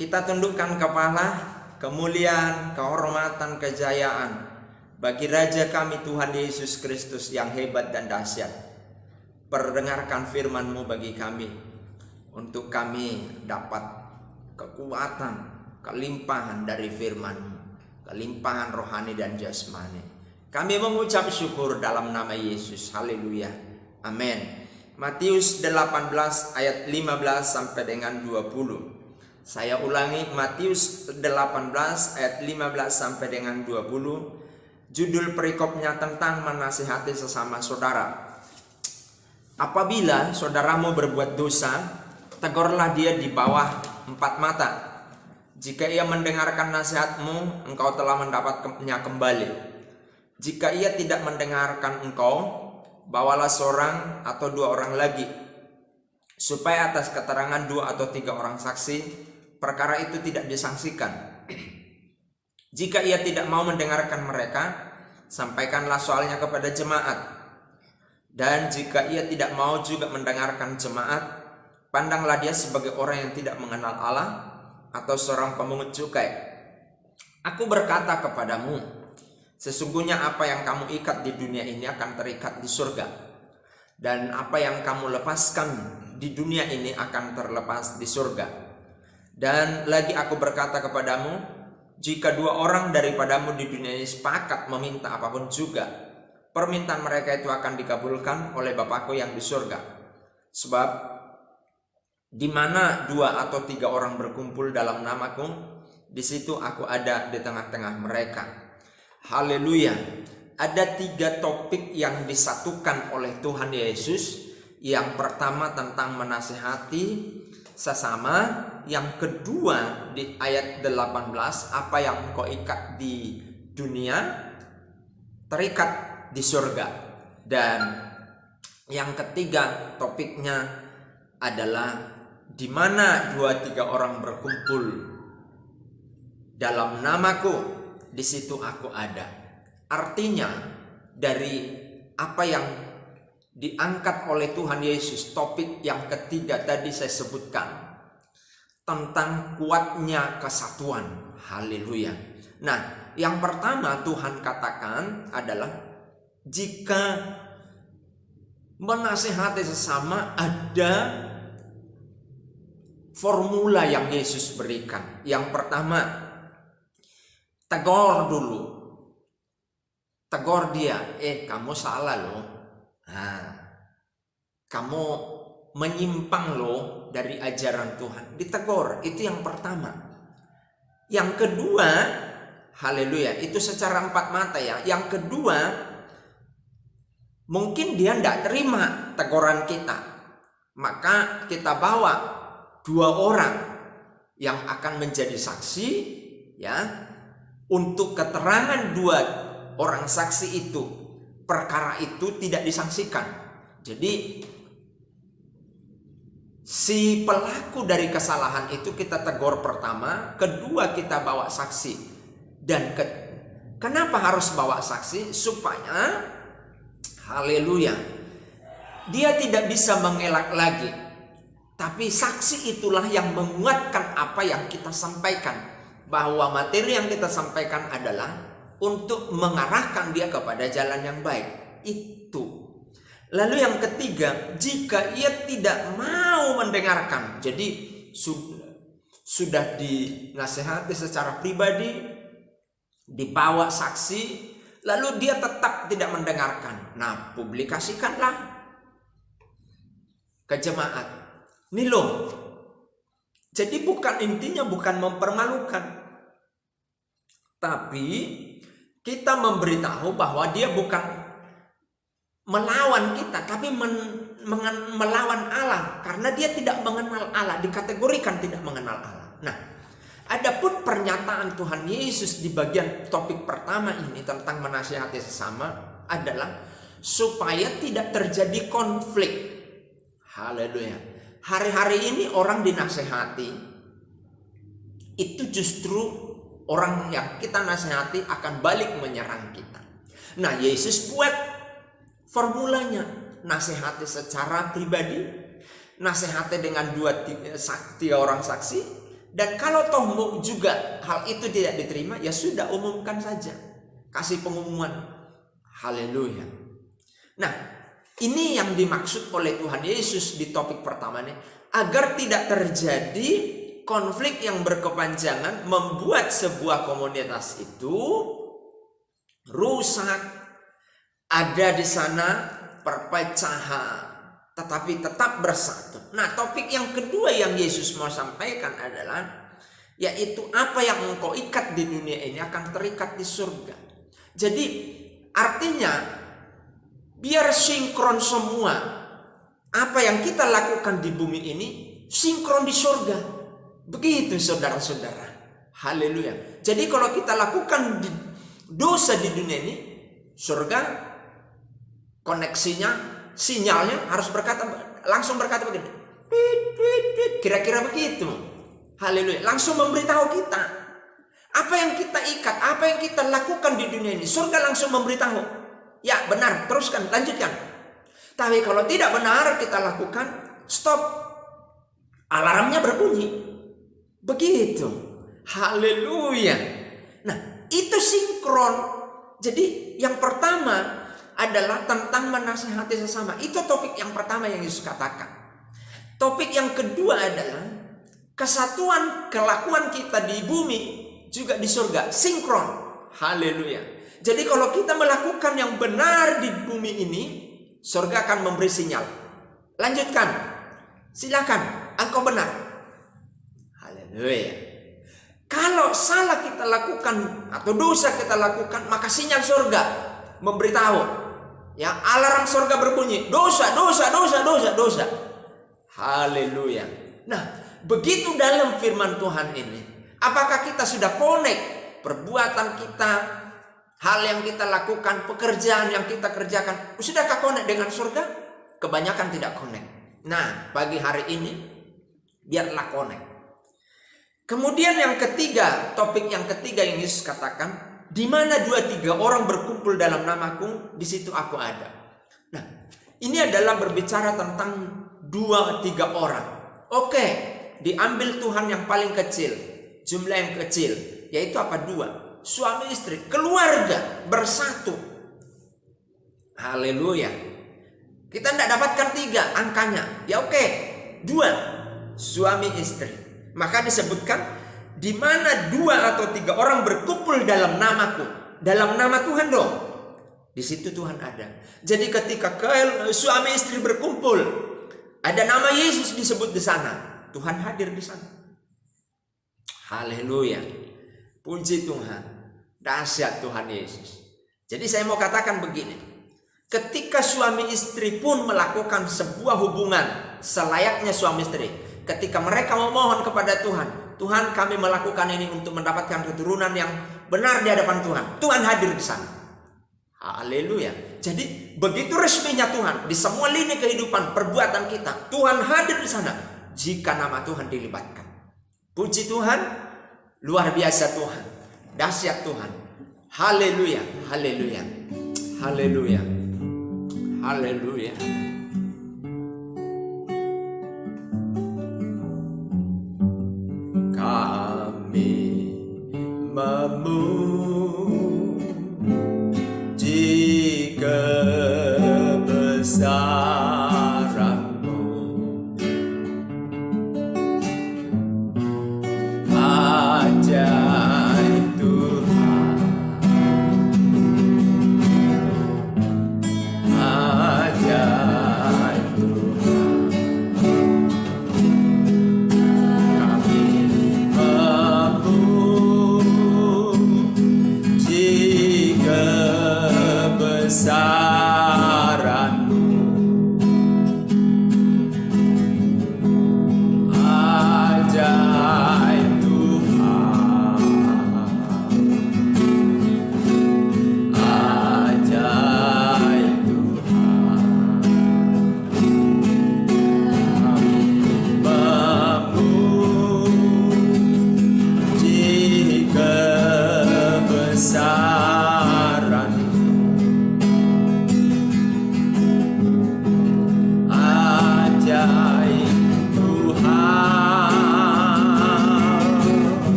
Kita tundukkan kepala, kemuliaan, kehormatan, kejayaan bagi Raja kami Tuhan Yesus Kristus yang hebat dan dahsyat. Perdengarkan firman-Mu bagi kami, untuk kami dapat kekuatan, kelimpahan dari firman-Mu, kelimpahan rohani dan jasmani. Kami mengucap syukur dalam nama Yesus. Haleluya. Amin. Matius 18 ayat 15 sampai dengan 20. Saya ulangi, Matius 18 ayat 15 sampai dengan 20. Judul perikopnya tentang menasihati sesama saudara. Apabila saudaramu berbuat dosa, tegurlah dia di bawah 4 mata. Jika ia mendengarkan nasihatmu, engkau telah mendapatkannya kembali. Jika ia tidak mendengarkan engkau, bawalah seorang atau 2 orang lagi, supaya atas keterangan 2 atau 3 orang saksi, perkara itu tidak disangsikan. Jika ia tidak mau mendengarkan mereka, sampaikanlah soalnya kepada jemaat. Dan jika ia tidak mau juga mendengarkan jemaat, pandanglah dia sebagai orang yang tidak mengenal Allah atau seorang pemungut cukai. Aku berkata kepadamu, sesungguhnya apa yang kamu ikat di dunia ini akan terikat di surga, dan apa yang kamu lepaskan di dunia ini akan terlepas di surga. Dan lagi aku berkata kepadamu, jika 2 orang daripadamu di dunia ini sepakat meminta apapun juga, permintaan mereka itu akan dikabulkan oleh Bapakku yang di surga. Sebab di mana 2 atau 3 orang berkumpul dalam namaku, di situ aku ada di tengah-tengah mereka. Haleluya. Ada 3 topik yang disatukan oleh Tuhan Yesus. Yang pertama tentang menasihati sesama. Yang kedua di ayat 18, apa yang kau ikat di dunia terikat di surga. Dan yang ketiga topiknya adalah di mana 2-3 orang berkumpul dalam namaku, di situ aku ada. Artinya dari apa yang diangkat oleh Tuhan Yesus, topik yang ketiga tadi saya sebutkan tentang kuatnya kesatuan. Haleluya. Nah, yang pertama Tuhan katakan adalah jika menasihati sesama ada formula yang Yesus berikan. Yang pertama, tegur dulu. Tegur dia, kamu salah loh. Kamu menyimpang loh dari ajaran Tuhan. Ditegur, itu yang pertama. Yang kedua, haleluya, itu secara 4 mata ya. Yang kedua, mungkin dia tidak terima teguran kita. Maka kita bawa 2 orang yang akan menjadi saksi ya. Untuk keterangan 2 orang saksi itu, perkara itu tidak disangsikan. Jadi si pelaku dari kesalahan itu kita tegur pertama, kedua kita bawa saksi. Dan kenapa harus bawa saksi? Supaya haleluya, dia tidak bisa mengelak lagi. Tapi saksi itulah yang menguatkan apa yang kita sampaikan. Bahwa materi yang kita sampaikan adalah untuk mengarahkan dia kepada jalan yang baik. Itu. Lalu yang ketiga, jika ia tidak mau mendengarkan. Jadi sudah dinasihati secara pribadi, dibawa saksi, lalu dia tetap tidak mendengarkan. Nah, publikasikanlah ke jemaat. Nih loh. Jadi intinya bukan mempermalukan. Tapi kita memberitahu bahwa dia bukan melawan kita, tapi melawan Allah. Karena dia tidak mengenal Allah, dikategorikan tidak mengenal Allah. Nah, adapun pernyataan Tuhan Yesus di bagian topik pertama ini tentang menasihati sesama adalah supaya tidak terjadi konflik. Haleluya. Hari-hari ini orang dinasihati, itu justru orang yang kita nasihati akan balik menyerang kita. Nah, Yesus buat formulanya. Nasihati secara pribadi, nasihati dengan 2-3 orang saksi, Dan kalau toh juga hal itu tidak diterima, ya sudah, umumkan saja. Kasih pengumuman. Haleluya. Nah, ini yang dimaksud oleh Tuhan Yesus di topik pertama ini. Agar tidak terjadi konflik yang berkepanjangan, membuat sebuah komunitas itu rusak. Ada di sana perpecahan, tetapi tetap bersatu. Nah, topik yang kedua yang Yesus mau sampaikan adalah, yaitu apa yang engkau ikat di dunia ini akan terikat di surga. Jadi artinya biar sinkron semua. Apa yang kita lakukan di bumi ini sinkron di surga. Begitu saudara-saudara. Haleluya. Jadi kalau kita lakukan dosa di dunia ini, surga koneksinya, sinyalnya harus langsung berkata begini. Kira-kira begitu. Haleluya. Langsung memberitahu kita. Apa yang kita ikat, apa yang kita lakukan di dunia ini, surga langsung memberitahu. Ya benar, teruskan, lanjutkan. Tapi kalau tidak benar kita lakukan, stop. Alarmnya berbunyi. Begitu. Haleluya. Nah, itu sinkron. Jadi yang pertama adalah tentang menasihati sesama. Itu topik yang pertama yang Yesus katakan. Topik yang kedua adalah kesatuan kelakuan kita di bumi juga di surga. Sinkron. Haleluya. Jadi kalau kita melakukan yang benar di bumi ini, surga akan memberi sinyal. Lanjutkan. Silakan. Engkau benar. Haleluya. Kalau salah kita lakukan atau dosa kita lakukan, maka sinyal surga memberitahu. Ya, alarm surga berbunyi. Dosa, dosa, dosa, dosa, dosa. Haleluya. Nah, begitu dalam firman Tuhan ini, apakah kita sudah connect perbuatan kita, hal yang kita lakukan, pekerjaan yang kita kerjakan, sudahkah connect dengan surga? Kebanyakan tidak connect. Nah, pagi hari ini biarlah connect. Kemudian yang ketiga, topik yang ketiga yang Yesus katakan, di mana 2-3 orang berkumpul dalam namaku, di situ aku ada. Nah, ini adalah berbicara tentang 2-3 orang. Oke, diambil Tuhan yang paling kecil, jumlah yang kecil, yaitu apa? 2. Suami istri, keluarga bersatu. Haleluya. Kita tidak dapatkan 3 angkanya. Ya oke, 2 suami istri. Maka disebutkan di mana 2 atau 3 orang berkumpul dalam namaku, dalam nama Tuhan dong. Di situ Tuhan ada. Jadi ketika suami istri berkumpul, ada nama Yesus disebut di sana, Tuhan hadir di sana. Haleluya. Puji Tuhan. Dahsyat Tuhan Yesus. Jadi saya mau katakan begini. Ketika suami istri pun melakukan sebuah hubungan selayaknya suami istri, ketika mereka memohon kepada Tuhan, Tuhan kami melakukan ini untuk mendapatkan keturunan yang benar di hadapan Tuhan, Tuhan hadir di sana. Haleluya. Jadi begitu resminya Tuhan di semua lini kehidupan perbuatan kita, Tuhan hadir di sana jika nama Tuhan dilibatkan. Puji Tuhan, luar biasa Tuhan, dahsyat Tuhan. Haleluya, haleluya, haleluya, haleluya. Kami memuji kebesaran-Mu, ajaib Tuhan, ajaib Tuhan. Kami memuji kebesaran-Mu, ajaib Tuhan,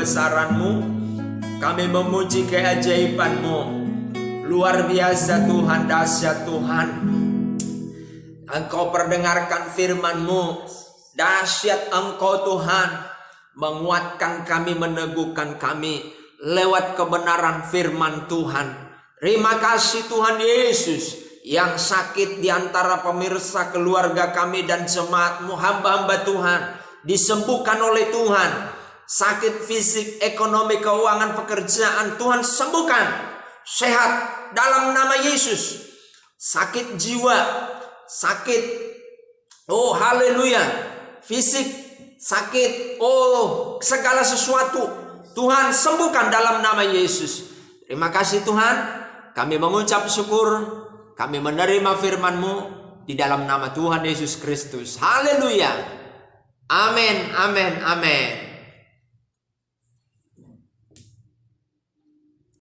kebesaran-Mu, kami memuji keajaiban-Mu. Luar biasa Tuhan, dahsyat Tuhan. Engkau perdengarkan firman-Mu, dahsyat Engkau Tuhan, menguatkan kami, meneguhkan kami lewat kebenaran firman Tuhan. Terima kasih Tuhan Yesus. Yang sakit di antara pemirsa keluarga kami dan jemaat-Mu, hamba-hamba Tuhan, disembuhkan oleh Tuhan. Sakit fisik, ekonomi, keuangan, pekerjaan, Tuhan sembuhkan. Sehat dalam nama Yesus. Sakit jiwa, sakit, oh haleluya, fisik, sakit, oh segala sesuatu, Tuhan sembuhkan dalam nama Yesus. Terima kasih Tuhan, kami mengucap syukur. Kami menerima firman-Mu di dalam nama Tuhan Yesus Kristus. Haleluya. Amin, amin, amin.